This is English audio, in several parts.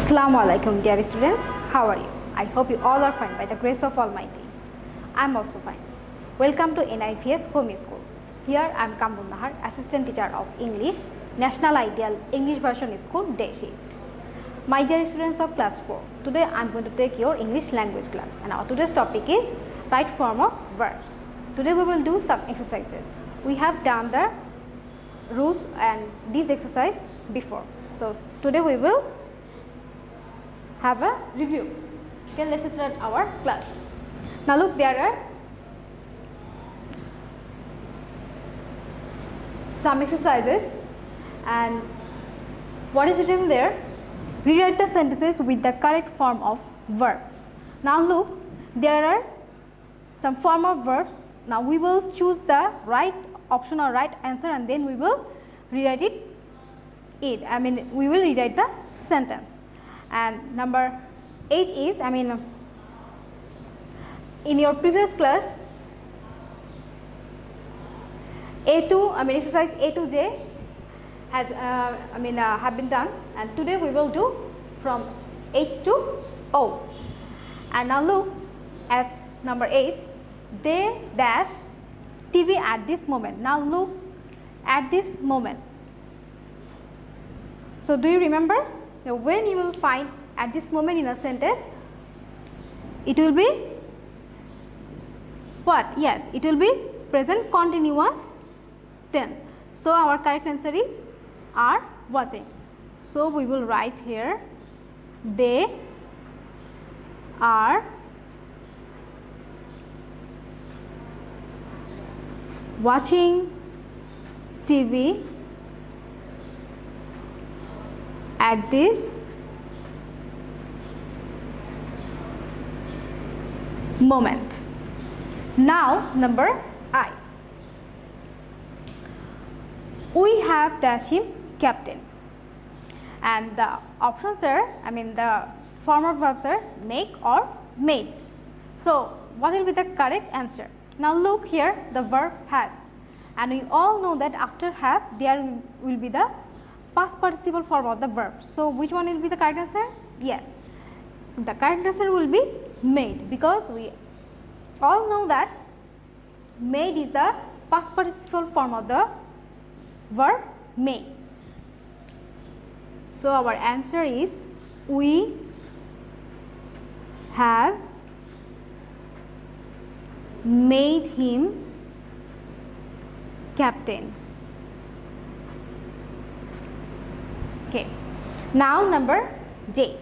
Assalamu alaikum dear students, how are you? I hope you all are fine by the grace of Almighty. I am also fine. Welcome to NIVS Home School. Here I am Kamrun, Assistant Teacher of English, National Ideal English Version School, Day Shift. My dear students of class 4, today I am going to take your English language class and our today's topic is right form of verbs. Today we will do some exercises. We have done the rules and this exercise before. So today we will have a review. Okay, let's start our class. Now look, there are some exercises and what is written there? Rewrite the sentences with the correct form of verbs. Now look, there are some form of verbs. Now we will choose the right option or right answer and then we will rewrite we will rewrite the sentence. And number 8 is, in your previous class, exercise A to J has have been done, and today we will do from H to O. And now look at number 8. They dash TV at this moment. Now look at this moment. So do you remember? Now when you will find at this moment in a sentence, it will be what? Yes, it will be present continuous tense. So our correct answer is are watching. So we will write here, they are watching TV at this moment. Now number I. We have dash him captain, and the options are, the form of verbs are make or made. So what will be the correct answer? Now look here, the verb have, and we all know that after have there will be the past participle form of the verb. So which one will be the correct answer? Yes, the correct answer will be made, because we all know that made is the past participle form of the verb made. So our answer is we have made him captain. Okay. Now number J.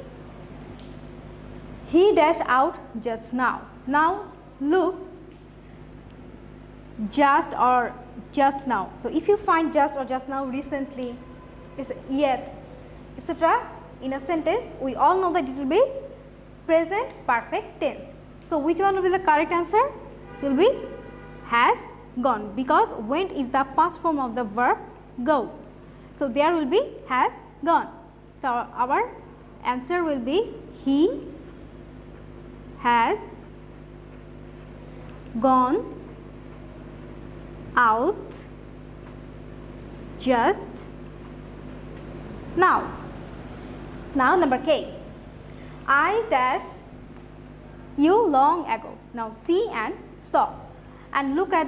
He dashed out just now. Now look, just or just now. So if you find just or just now, recently, is yet, etc. in a sentence, we all know that it will be present perfect tense. So which one will be the correct answer? It will be has gone, because went is the past form of the verb go. So there will be has gone. So our answer will be he has gone out just now. Now number K. I dash you long ago. Now see and saw, and look at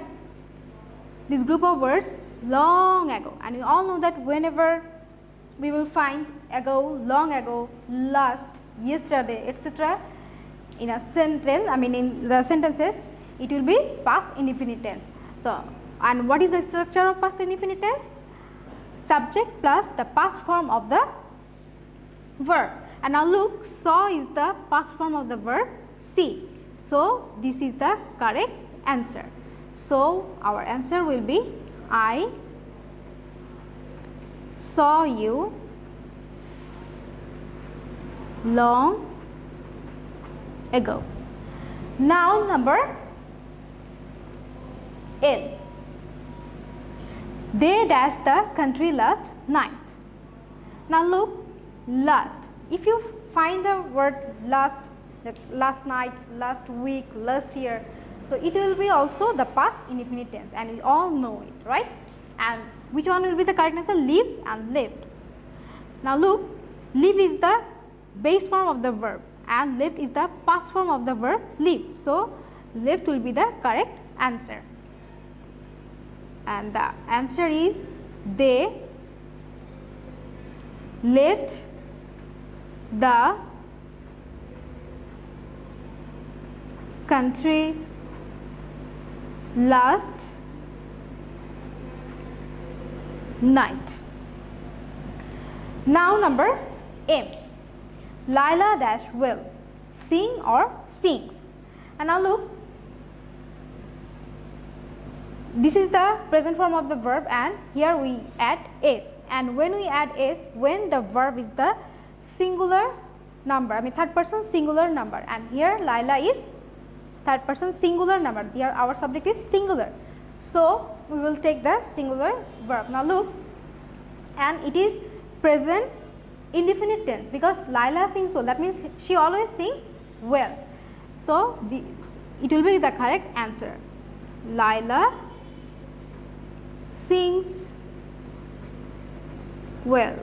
this group of words, long ago, and we all know that whenever we will find ago, long ago, last, yesterday, etc. in a sentence, in the sentences, it will be past indefinite tense. So, and what is the structure of past indefinite tense? Subject plus the past form of the verb. And now look, saw is the past form of the verb see. So this is the correct answer. So our answer will be I saw you long ago. Now number L. They dashed the country last night. Now look, last. If you find the word last, like last night, last week, last year, so it will be also the past indefinite tense, and we all know it, right? And which one will be the correct answer? Live and lived. Now look, live is the base form of the verb and lived is the past form of the verb live. So, lived will be the correct answer. And the answer is they left the country last night. Now number M. Laila dash will sing or sings. And now look, this is the present form of the verb and here we add s, and when we add s, when the verb is the singular number, I mean third person singular number, and here Laila is third person singular number, here our subject is singular. So, we will take the singular verb. Now look, and it is present indefinite tense because Laila sings well, that means she always sings well. So, it will be the correct answer. Laila sings well.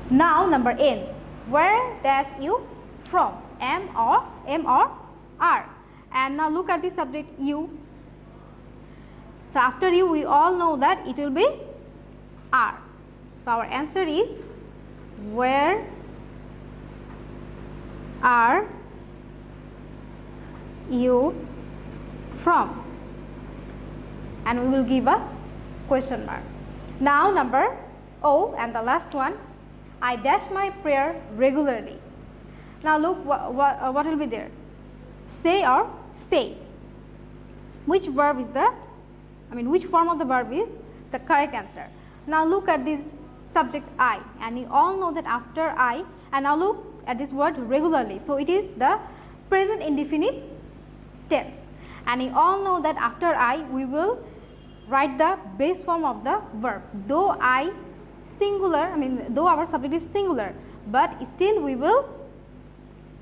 Now number N. Where dash you from? M or R. And now look at the subject you. So after you, we all know that it will be R. So our answer is where are you from? And we will give a question mark. Now number O and the last one. I dash my prayer regularly. Now look what will be there. Say or says. Which verb is the, which form of the verb is the correct answer. Now look at this subject I, and you all know that after I, and now look at this word regularly. So it is the present indefinite tense, and you all know that after I we will write the base form of the verb. Though I singular, though our subject is singular, but still we will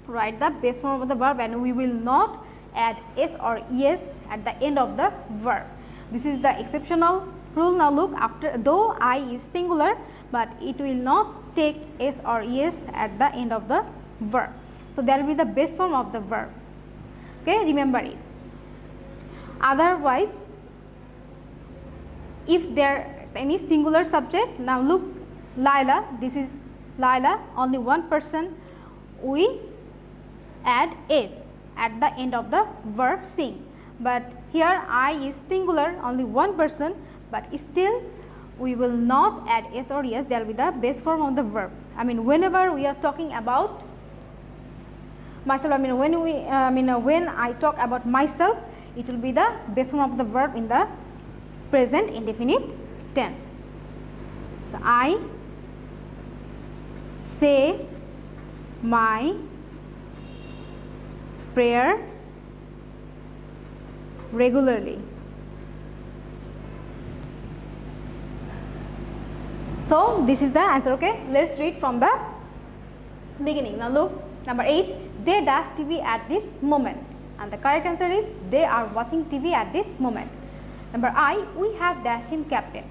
write the base form of the verb and we will not add s or es at the end of the verb. This is the exceptional rule. Now look, after though I is singular, but it will not take s or es at the end of the verb. So that will be the base form of the verb. Okay, remember it. Otherwise, if there is any singular subject, now look, Laila, this is Laila, only one person, we add s at the end of the verb sing. But here I is singular, only one person, but still we will not add s or es, there will be the base form of the verb. Whenever we are talking about myself, when I talk about myself, it will be the base form of the verb in the present indefinite tense. So I say my prayer regularly. So this is the answer. Okay, let's read from the beginning. Now look, number 8, they dash TV at this moment, and the correct answer is they are watching TV at this moment. Number I, we have dashed him captain.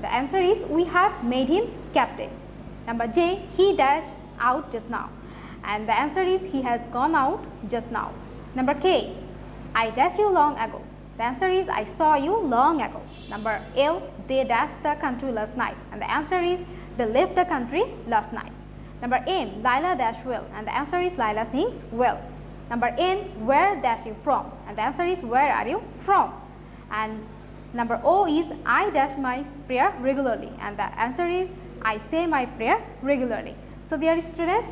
The answer is we have made him captain. Number J, he dashed out just now, and the answer is he has gone out just now. Number K, I dashed you long ago. The answer is I saw you long ago. Number L, they dashed the country last night, and the answer is they left the country last night. Number N, Laila dashed well, and the answer is Laila sings well. Number N, where dash you from, and the answer is where are you from. And number O is I dash my prayer regularly, and the answer is I say my prayer regularly. So dear students,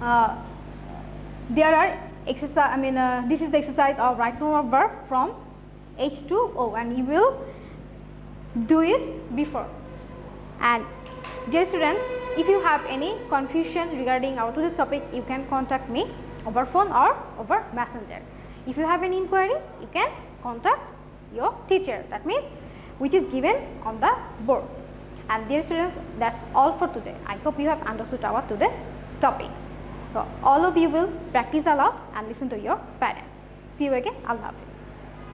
there are exercise. This is the exercise of right form of verb from H to O, and you will do it before. And dear students, if you have any confusion regarding our today's topic, you can contact me over phone or over messenger. If you have any inquiry, you can contact your teacher, that means which is given on the board. And dear students, that's all for today. I hope you have understood our today's topic. So all of you will practice a lot and listen to your parents. See you again. Allah Hafiz.